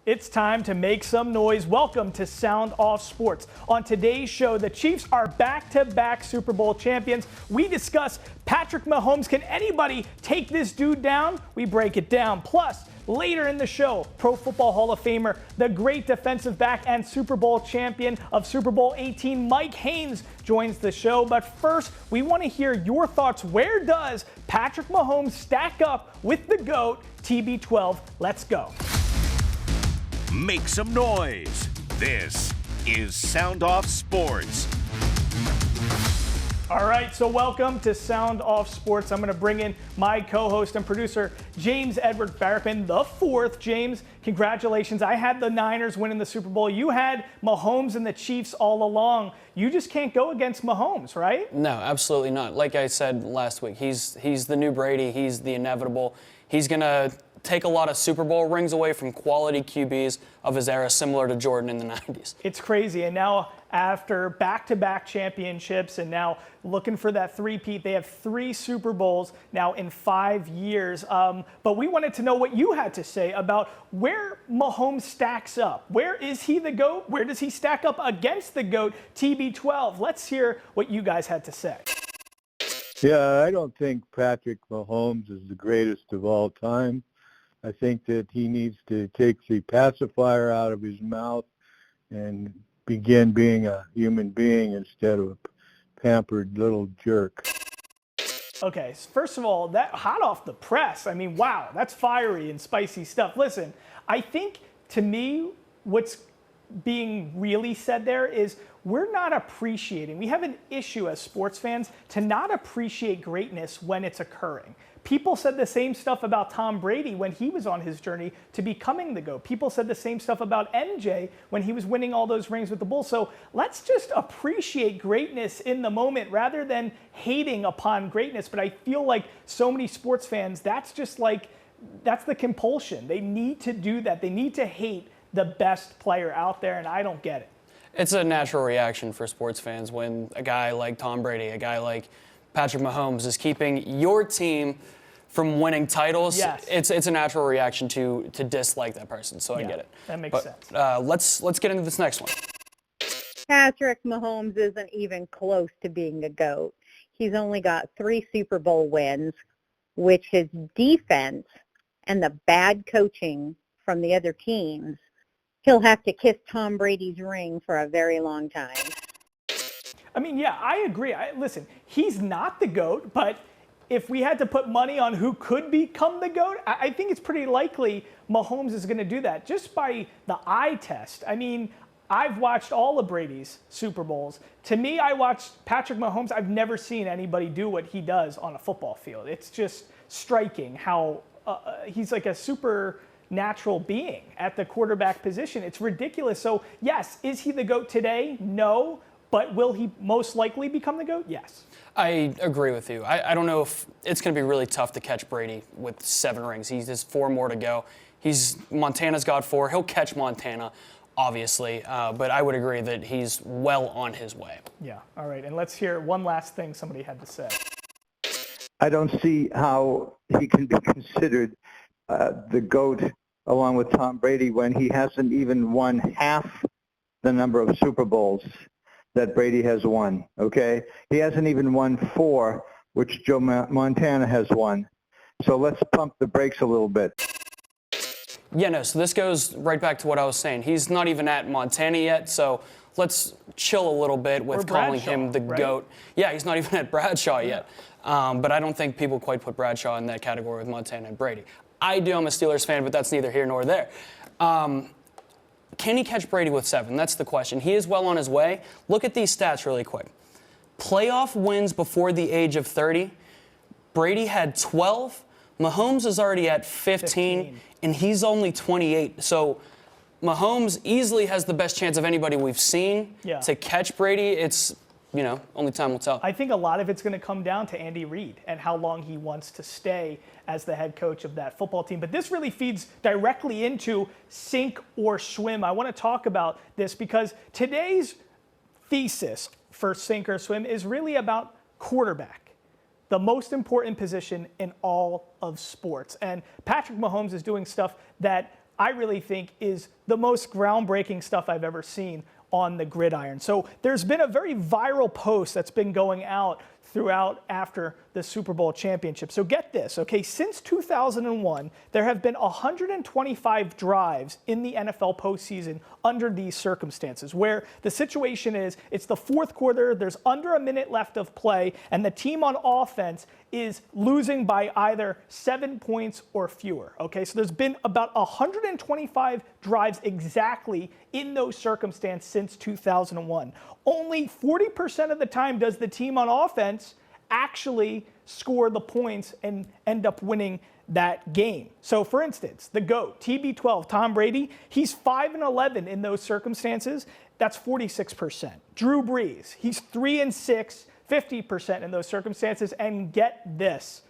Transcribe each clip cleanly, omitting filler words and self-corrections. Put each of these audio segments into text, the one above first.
It's time to make some noise. Welcome to Sound Off Sports. On today's show, the Chiefs are back-to-back Super Bowl champions. We discuss Patrick Mahomes. Can anybody take this dude down? We break it down. Plus, later in the show, Pro Football Hall of Famer, the great defensive back and Super Bowl champion of Super Bowl 18, Mike Haynes, joins the show. But first, we want to hear your thoughts. Where does Patrick Mahomes stack up with the GOAT, TB12? Let's go. Make some noise. This is Sound Off Sports. All right, so welcome to Sound Off Sports. I'm going to bring in my co-host and producer, James Edward Farrakhan, the fourth. James, congratulations. I had the Niners winning the Super Bowl. You had Mahomes and the Chiefs all along. You just can't go against Mahomes, right? No, absolutely not. Like I said last week, he's the new Brady. He's the inevitable. He's going to take a lot of Super Bowl rings away from quality QBs of his era, similar to Jordan in the 90s. It's crazy. And now after back-to-back championships and now looking for that three-peat, they have 3 Super Bowls now in 5 years. But we wanted to know what you had to say about where Mahomes stacks up. Where is he the GOAT? Where does he stack up against the GOAT, TB12? Let's hear what you guys had to say. Yeah, I don't think Patrick Mahomes is the greatest of all time. I think that he needs to take the pacifier out of his mouth and begin being a human being instead of a pampered little jerk. Okay, first of all, that hot off the press. I mean, wow, that's fiery and spicy stuff. Listen, I think to me, what's being really said there is we're not appreciating. We have an issue as sports fans to not appreciate greatness when it's occurring. People said the same stuff about Tom Brady when he was on his journey to becoming the GOAT. People said the same stuff about MJ when he was winning all those rings with the Bulls. So let's just appreciate greatness in the moment rather than hating upon greatness. But I feel like so many sports fans, that's the compulsion. They need to do that. They need to hate the best player out there, and I don't get it. It's a natural reaction for sports fans when a guy like Tom Brady, a guy like Patrick Mahomes is keeping your team from winning titles. Yes. It's a natural reaction to dislike that person, so I get it. That makes sense. Let's get into this next one. Patrick Mahomes isn't even close to being a GOAT. He's only got 3 Super Bowl wins, which his defense and the bad coaching from the other teams, he'll have to kiss Tom Brady's ring for a very long time. I mean, yeah, I agree. Listen, he's not the GOAT, but if we had to put money on who could become the GOAT, I think it's pretty likely Mahomes is going to do that just by the eye test. I mean, I've watched all of Brady's Super Bowls. To me, I watched Patrick Mahomes. I've never seen anybody do what he does on a football field. It's just striking how he's like a supernatural being at the quarterback position. It's ridiculous. So, yes, is he the GOAT today? No. But will he most likely become the GOAT? Yes. I agree with you. I don't know if it's going to be really tough to catch Brady with 7 rings. He has 4 more to go. Montana's got 4. He'll catch Montana, obviously. But I would agree that he's well on his way. Yeah. All right. And let's hear one last thing somebody had to say. I don't see how he can be considered the GOAT along with Tom Brady when he hasn't even won half the number of Super Bowls that Brady has won, okay? He hasn't even won 4, which Joe Montana has won. So let's pump the brakes a little bit. Yeah, no, so this goes right back to what I was saying. He's not even at Montana yet, so let's chill a little bit with calling him the GOAT. Yeah, he's not even at Bradshaw yet. But I don't think people quite put Bradshaw in that category with Montana and Brady. I do, I'm a Steelers fan, but that's neither here nor there. Can he catch Brady with 7? That's the question. He is well on his way. Look at these stats really quick. Playoff wins before the age of 30. Brady had 12. Mahomes is already at 15. And he's only 28. So Mahomes easily has the best chance of anybody we've seen to catch Brady. It's, only time will tell. I think a lot of it's going to come down to Andy Reid and how long he wants to stay as the head coach of that football team. But this really feeds directly into sink or swim. I want to talk about this because today's thesis for sink or swim is really about quarterback, the most important position in all of sports. And Patrick Mahomes is doing stuff that I really think is the most groundbreaking stuff I've ever seen on the gridiron. So there's been a very viral post that's been going out throughout after the Super Bowl championship. So get this, okay? Since 2001, there have been 125 drives in the NFL postseason under these circumstances, where the situation is it's the fourth quarter, there's under a minute left of play, and the team on offense is losing by either 7 points or fewer, okay? So there's been about 125 drives exactly in those circumstances since 2001. Only 40% of the time does the team on offense actually score the points and end up winning that game. So for instance, the GOAT, TB12, Tom Brady, he's 5-11 in those circumstances. That's 46%. Drew Brees, he's 3-6, 50% in those circumstances. And get this,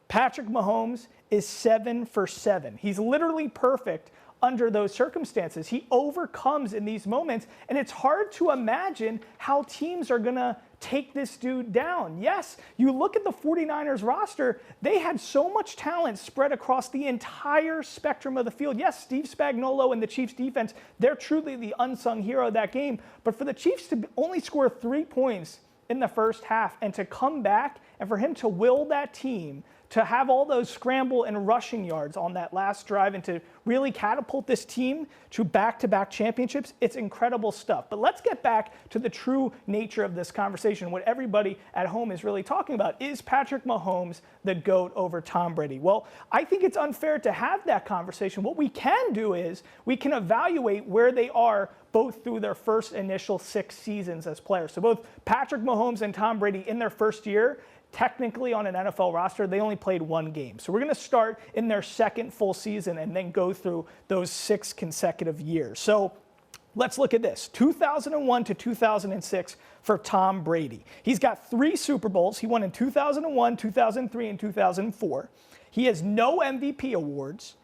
Patrick Mahomes is 7 for 7. He's literally perfect under those circumstances. He overcomes in these moments, and it's hard to imagine how teams are going to take this dude down. Yes, you look at the 49ers roster, they had so much talent spread across the entire spectrum of the field. Yes, Steve Spagnuolo and the Chiefs defense, they're truly the unsung hero of that game. But for the Chiefs to only score 3 points in the first half and to come back and for him to will that team to have all those scramble and rushing yards on that last drive and to really catapult this team to back-to-back championships, it's incredible stuff. But let's get back to the true nature of this conversation. What everybody at home is really talking about is Patrick Mahomes the GOAT over Tom Brady? Well, I think it's unfair to have that conversation. What we can do is we can evaluate where they are both through their first initial 6 seasons as players. So both Patrick Mahomes and Tom Brady in their first year, technically on an NFL roster, they only played 1 game. So we're going to start in their second full season and then go through those 6 consecutive years. So let's look at this. 2001 to 2006 for Tom Brady. He's got 3 Super Bowls. He won in 2001, 2003, and 2004. He has no MVP awards,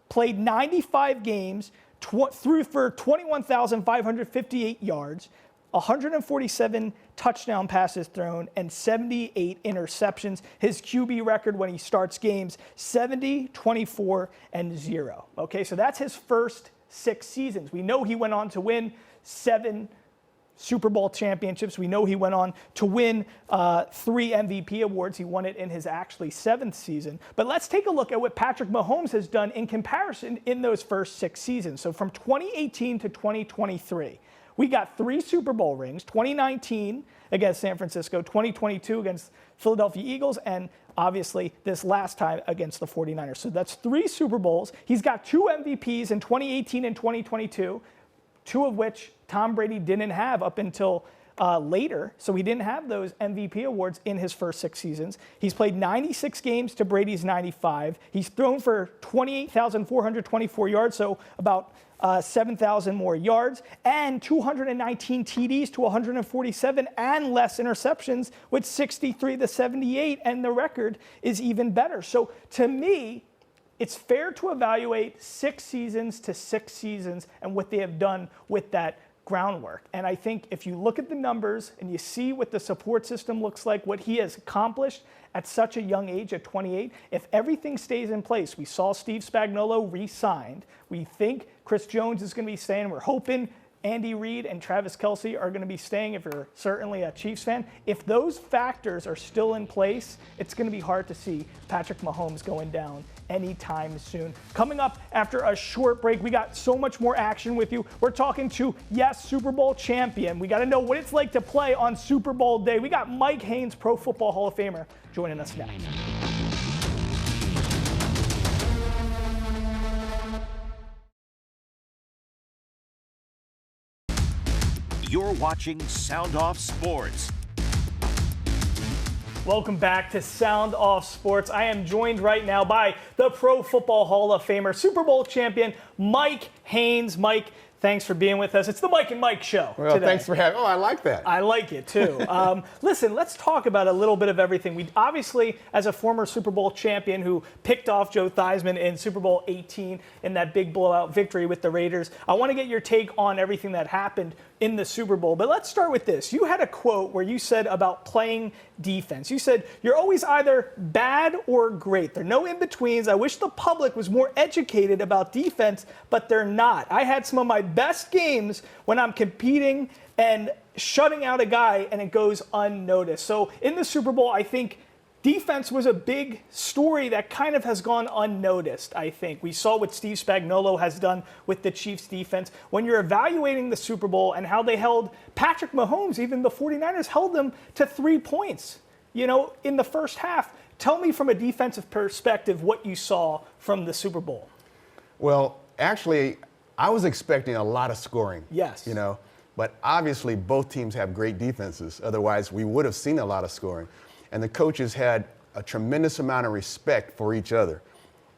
played 95 games, threw for 21,558 yards, 147 touchdown passes thrown, and 78 interceptions. His QB record when he starts games, 70, 24, and 0. Okay, so that's his first 6 seasons. We know he went on to win 7 Super Bowl championships. We know he went on to win 3 MVP awards. He won it in his actually 7th season. But let's take a look at what Patrick Mahomes has done in comparison in those first 6 seasons. So from 2018 to 2023, we got 3 Super Bowl rings, 2019 against San Francisco, 2022 against Philadelphia Eagles, and obviously this last time against the 49ers. So that's 3 Super Bowls. He's got 2 MVPs in 2018 and 2022, 2 of which Tom Brady didn't have up until later. So he didn't have those MVP awards in his first 6 seasons. He's played 96 games to Brady's 95. He's thrown for 28,424 yards, so about 7,000 more yards, and 219 TDs to 147 and less interceptions with 63 to 78, and the record is even better. So to me, it's fair to evaluate 6 seasons to 6 seasons and what they have done with that groundwork. And I think if you look at the numbers and you see what the support system looks like, what he has accomplished at such a young age, at 28, if everything stays in place, we saw Steve Spagnuolo re-signed. We think Chris Jones is going to be staying. We're hoping Andy Reid and Travis Kelce are going to be staying if you're certainly a Chiefs fan. If those factors are still in place, it's going to be hard to see Patrick Mahomes going down anytime soon. Coming up after a short break, we got so much more action with you. We're talking to, yes, Super Bowl champion. We got to know what it's like to play on Super Bowl day. We got Mike Haynes, Pro Football Hall of Famer, joining us next. You're watching Sound Off Sports. Welcome back to Sound Off Sports. I am joined right now by the Pro Football Hall of Famer, Super Bowl champion, Mike Haynes. Mike, Thanks for being with us. It's the Mike and Mike show today. Thanks for having. Oh, I like that. I like it too. Listen, let's talk about a little bit of everything. We obviously, as a former Super Bowl champion who picked off Joe Theismann in Super Bowl 18 in that big blowout victory with the Raiders, I want to get your take on everything that happened in the Super Bowl. But let's start with this. You had a quote where you said about playing defense. You said, "You're always either bad or great. There are no in-betweens. I wish the public was more educated about defense, but they're not. I had some of my best games when I'm competing and shutting out a guy and it goes unnoticed." So in the Super Bowl, I think defense was a big story that kind of has gone unnoticed, I think. We saw what Steve Spagnuolo has done with the Chiefs defense. When you're evaluating the Super Bowl and how they held Patrick Mahomes, even the 49ers held them to 3 points, in the first half. Tell me from a defensive perspective what you saw from the Super Bowl. Well, actually, I was expecting a lot of scoring. Yes. But obviously both teams have great defenses. Otherwise, we would have seen a lot of scoring. And the coaches had a tremendous amount of respect for each other.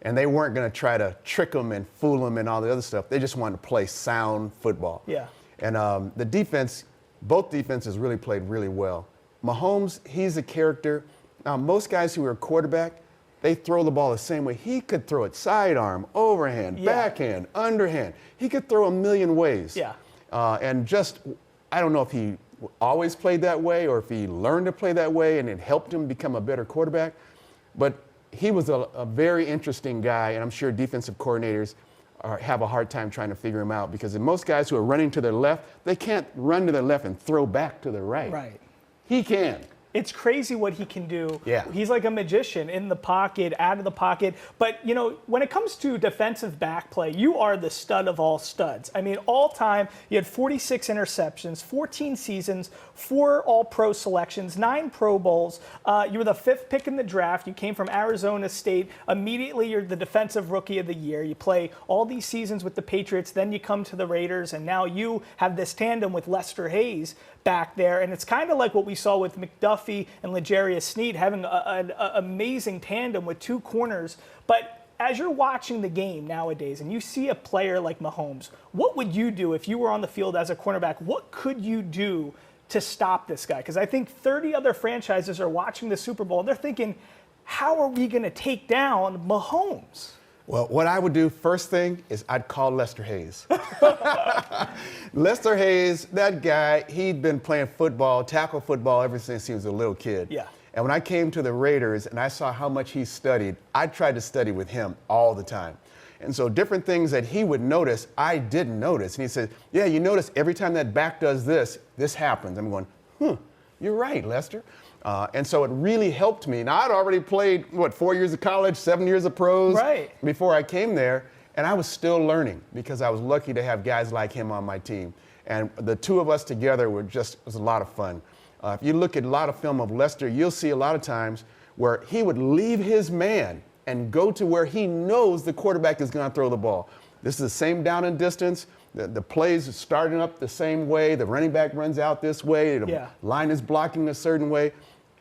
And they weren't going to try to trick them and fool them and all the other stuff. They just wanted to play sound football. Yeah. And the defense, both defenses really played really well. Mahomes, he's a character. Now, most guys who are quarterback, they throw the ball the same way. He could throw it sidearm, overhand, backhand, underhand. He could throw a million ways. Yeah. I don't know if he always played that way or if he learned to play that way and it helped him become a better quarterback. But he was a very interesting guy, and I'm sure defensive coordinators have a hard time trying to figure him out because most guys who are running to their left, they can't run to their left and throw back to their right. Right. He can. It's crazy what he can do. Yeah. He's like a magician in the pocket, out of the pocket. But, when it comes to defensive back play, you are the stud of all studs. I mean, all time, you had 46 interceptions, 14 seasons, 4 All-Pro selections, 9 Pro Bowls. You were the 5th pick in the draft. You came from Arizona State. Immediately, you're the Defensive Rookie of the Year. You play all these seasons with the Patriots. Then you come to the Raiders, and now you have this tandem with Lester Hayes back there. And it's kind of like what we saw with McDuffie and L'Jarius Sneed having an amazing tandem with 2 corners. But as you're watching the game nowadays and you see a player like Mahomes, what would you do if you were on the field as a cornerback? What could you do to stop this guy? Because I think 30 other franchises are watching the Super Bowl and they're thinking, how are we going to take down Mahomes? Well, what I would do first thing is I'd call Lester Hayes. Lester Hayes, that guy, he'd been playing football, tackle football ever since he was a little kid. Yeah. And when I came to the Raiders and I saw how much he studied, I tried to study with him all the time. And so different things that he would notice, I didn't notice. And he said, yeah, you notice every time that back does this, this happens. I'm going, you're right, Lester. And so it really helped me. Now, I'd already played, 4 years of college, 7 years of pros before I came there. And I was still learning because I was lucky to have guys like him on my team. And the two of us together was a lot of fun. If you look at a lot of film of Lester, you'll see a lot of times where he would leave his man and go to where he knows the quarterback is going to throw the ball. This is the same down and distance. The plays are starting up the same way. The running back runs out this way. The line is blocking a certain way.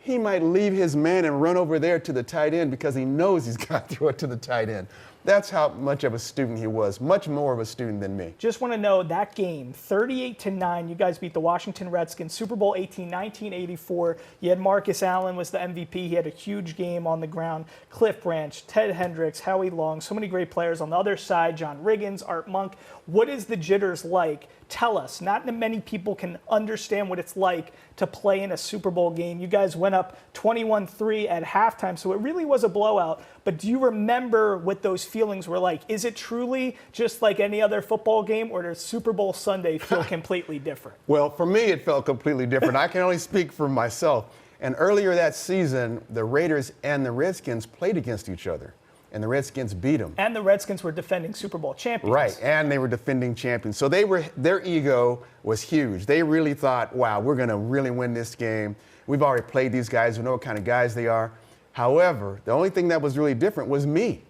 He might leave his man and run over there to the tight end because he knows he's got to throw it to the tight end. That's how much of a student he was, much more of a student than me. Just want to know that game, 38-9, you guys beat the Washington Redskins, Super Bowl 18, 1984. You had Marcus Allen was the MVP. He had a huge game on the ground. Cliff Branch, Ted Hendricks, Howie Long, so many great players on the other side, John Riggins, Art Monk. What is the jitters like? Tell us. Not many people can understand what it's like to play in a Super Bowl game. You guys went up 21-3 at halftime, so it really was a blowout. But do you remember what those feelings were like? Is it truly just like any other football game, or does Super Bowl Sunday feel completely different? Well, for me, it felt completely different. I can only speak for myself. And earlier that season, the Raiders and the Redskins played against each other. And the Redskins beat them. And the Redskins were defending Super Bowl champions. Right, and they were defending champions. So their ego was huge. They really thought, wow, we're going to really win this game. We've already played these guys. We know what kind of guys they are. However, the only thing that was really different was me.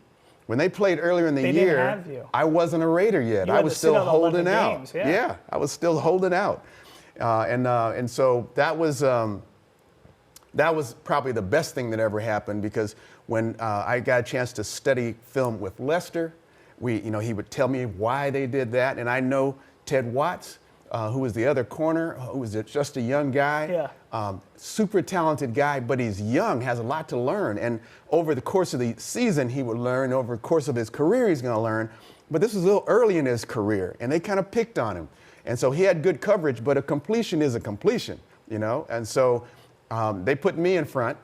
When they played earlier in the year, didn't have you. I wasn't a Raider yet. I was still holding out. Games, yeah, I was still holding out. And so that was probably the best thing that ever happened, because when I got a chance to study film with Lester, he would tell me why they did that. And I know Ted Watts, who was the other corner, who was just a young guy. Yeah. Super talented guy, but he's young, has a lot to learn. And over the course of the season, he would learn. Over the course of his career, he's going to learn. But this was a little early in his career, and they kind of picked on him. And so he had good coverage, but a completion is a completion, you know? And so they put me in front,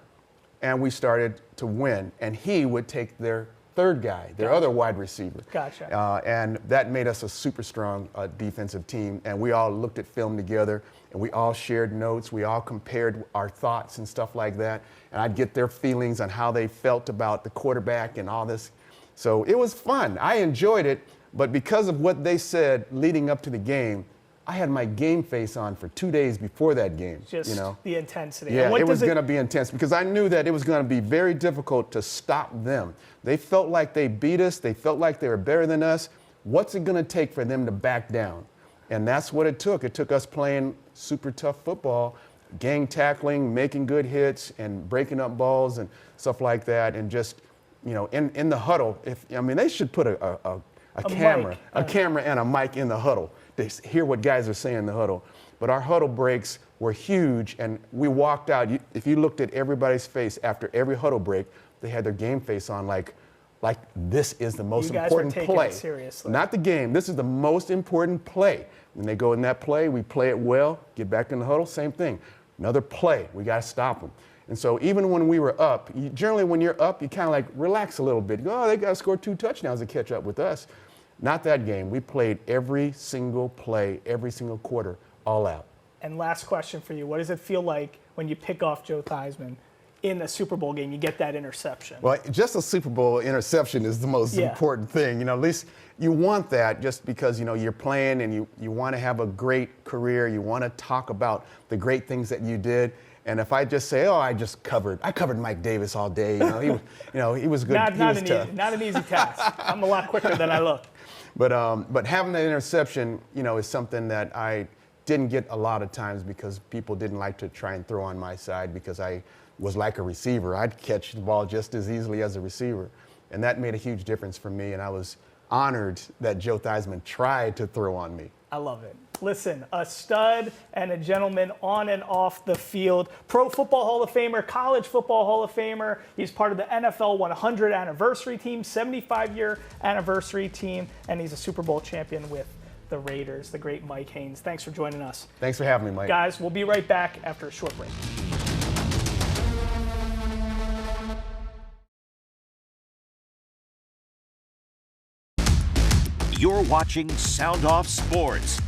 and we started to win. And he would take their third guy, their other wide receiver. Gotcha. And that made us a super strong defensive team. And we all looked at film together, and we all shared notes. We all compared our thoughts and stuff like that. And I'd get their feelings on how they felt about the quarterback and all this. So it was fun. I enjoyed it. But because of what they said leading up to the game, I had my game face on for 2 days before that game. Just you know? the intensity. Yeah, it was going to be intense because I knew that it was going to be very difficult to stop them. They felt like they beat us. They felt like they were better than us. What's it going to take for them to back down? And that's what it took. It took us playing super tough football, gang tackling, making good hits, and breaking up balls and stuff like that. And just, you know, in the huddle, they should put a camera and a mic in the huddle to hear what guys are saying in the huddle. But our huddle breaks were huge, and we walked out. If you looked at everybody's face after every huddle break, they had their game face on like this is the most important play. You guys were taking it seriously. Not the game. This is the most important play. When they go in that play, we play it well, get back in the huddle, same thing. Another play, we got to stop them. And so even when we were up, generally when you're up, you kind of like relax a little bit. You go, oh, they got to score 2 touchdowns to catch up with us. Not that game. We played every single play, every single quarter, all out. And last question for you. What does it feel like when you pick off Joe Theismann in a Super Bowl game, you get that interception? Well, just a Super Bowl interception is the most important thing. You know, at least you want that just because, you know, you're playing and you want to have a great career. You want to talk about the great things that you did. And if I just say, oh, I covered Mike Davis all day. You know, he was good. Not an easy task. I'm a lot quicker than I look. But having that interception, you know, is something that I didn't get a lot of times because people didn't like to try and throw on my side because I was like a receiver. I'd catch the ball just as easily as a receiver. And that made a huge difference for me. And I was honored that Joe Theismann tried to throw on me. I love it. Listen, a stud and a gentleman on and off the field. Pro Football Hall of Famer, College Football Hall of Famer. He's part of the NFL 100 anniversary team, 75-year anniversary team, and he's a Super Bowl champion with the Raiders, the great Mike Haynes. Thanks for joining us. Thanks for having me, Mike. Guys, we'll be right back after a short break. You're watching Sound Off Sports.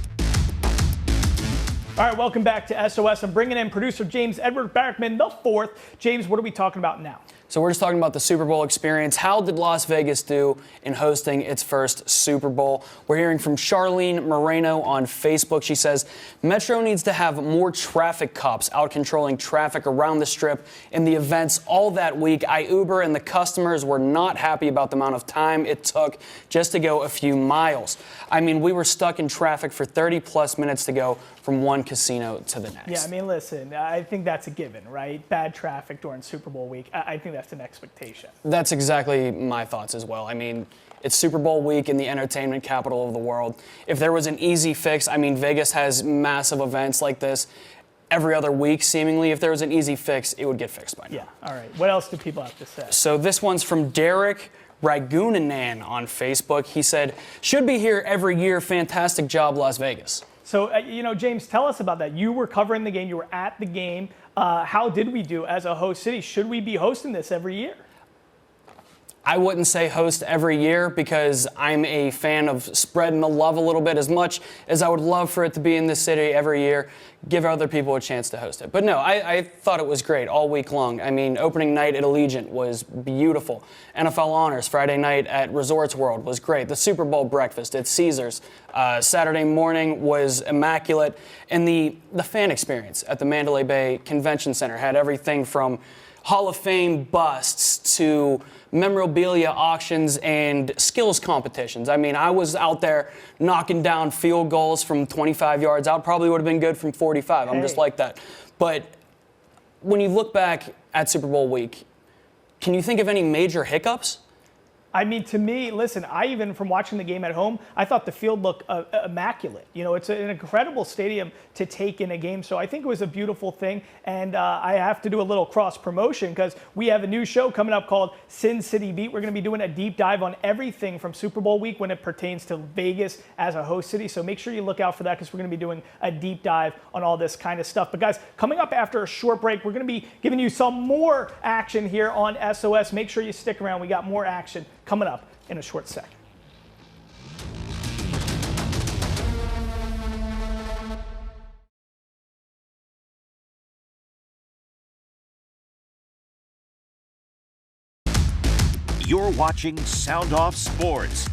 All right, welcome back to SOS. I'm bringing in producer James Edward Barrickman IV. James, what are we talking about now? So we're just talking about the Super Bowl experience. How did Las Vegas do in hosting its first Super Bowl? We're hearing from Charlene Moreno on Facebook. She says, Metro needs to have more traffic cops out controlling traffic around the Strip in the events all that week. Uber and the customers were not happy about the amount of time it took just to go a few miles. I mean, we were stuck in traffic for 30-plus minutes to go from one casino to the next. Yeah, I mean, listen, I think that's a given, right? Bad traffic during Super Bowl week. I think that's an expectation. That's exactly my thoughts as well. I mean, it's Super Bowl week in the entertainment capital of the world. If there was an easy fix, I mean, Vegas has massive events like this every other week, seemingly. If there was an easy fix, it would get fixed by now. Yeah, all right. What else do people have to say? So this one's from Derek Ragunanan on Facebook. He said, should be here every year. Fantastic job, Las Vegas. So, James, tell us about that. You were covering the game. You were at the game. How did we do as a host city? Should we be hosting this every year? I wouldn't say host every year because I'm a fan of spreading the love a little bit. As much as I would love for it to be in this city every year, give other people a chance to host it. But no, I thought it was great all week long. I mean, opening night at Allegiant was beautiful. NFL Honors Friday night at Resorts World was great. The Super Bowl breakfast at Caesars Saturday morning was immaculate. And the fan experience at the Mandalay Bay Convention Center had everything from Hall of Fame busts to memorabilia auctions and skills competitions. I mean, I was out there knocking down field goals from 25 yards out. Probably would have been good from 45. I'm just like that. But when you look back at Super Bowl week, can you think of any major hiccups? I mean, to me, listen, I even from watching the game at home, I thought the field looked immaculate. You know, it's an incredible stadium to take in a game. So I think it was a beautiful thing. And I have to do a little cross promotion because we have a new show coming up called Sin City Beat. We're going to be doing a deep dive on everything from Super Bowl week when it pertains to Vegas as a host city. So make sure you look out for that because we're going to be doing a deep dive on all this kind of stuff. But guys, coming up after a short break, we're going to be giving you some more action here on SOS. Make sure you stick around. We got more action coming up in a short second. You're watching Sound Off Sports.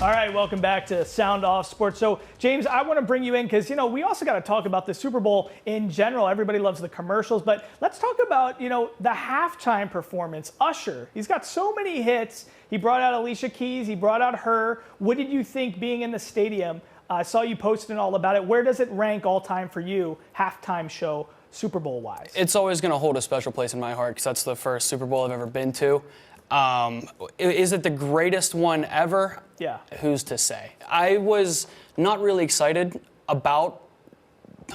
All right, welcome back to Sound Off Sports. So, James, I want to bring you in because, you know, we also got to talk about the Super Bowl in general. Everybody loves the commercials, but let's talk about, you know, the halftime performance. Usher, he's got so many hits. He brought out Alicia Keys. He brought out her. What did you think being in the stadium? I saw you posting all about it. Where does it rank all time for you, halftime show, Super Bowl wise? It's always going to hold a special place in my heart because that's the first Super Bowl I've ever been to. Is it the greatest one ever? Yeah. Who's to say? I was not really excited about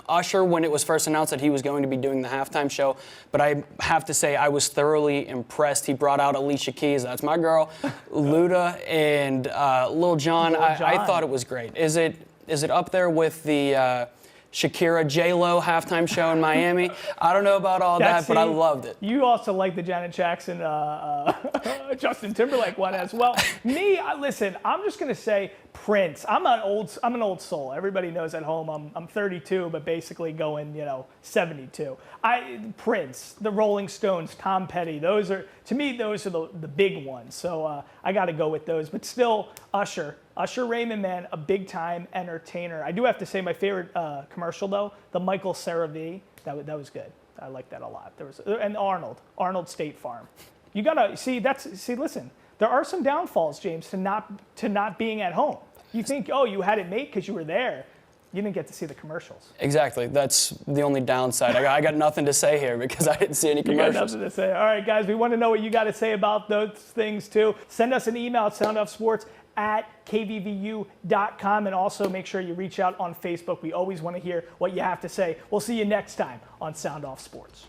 Usher when it was first announced that he was going to be doing the halftime show, but I have to say I was thoroughly impressed. He brought out Alicia Keys, that's my girl, Luda, and Lil Jon. I thought it was great. Is it up there with the Shakira J-Lo halftime show in Miami? I don't know about all that, but I loved it. You also like the Janet Jackson, Justin Timberlake one as well. Me, listen, I'm just gonna say Prince. I'm an old soul. Everybody knows at home I'm 32, but basically going 72. Prince, the Rolling Stones, Tom Petty. Those are the big ones. So I got to go with those. But still, Usher Raymond, man, a big time entertainer. I do have to say my favorite commercial though, the Michael Cera-V. That was good. I like that a lot. And Arnold State Farm. You gotta listen. There are some downfalls, James, to not being at home. You think, oh, you had it made because you were there. You didn't get to see the commercials. Exactly. That's the only downside. I got nothing to say here because I didn't see any commercials. You got nothing to say. All right, guys, we want to know what you got to say about those things, too. Send us an email at soundoffsports@kvvu.com, and also make sure you reach out on Facebook. We always want to hear what you have to say. We'll see you next time on Sound Off Sports.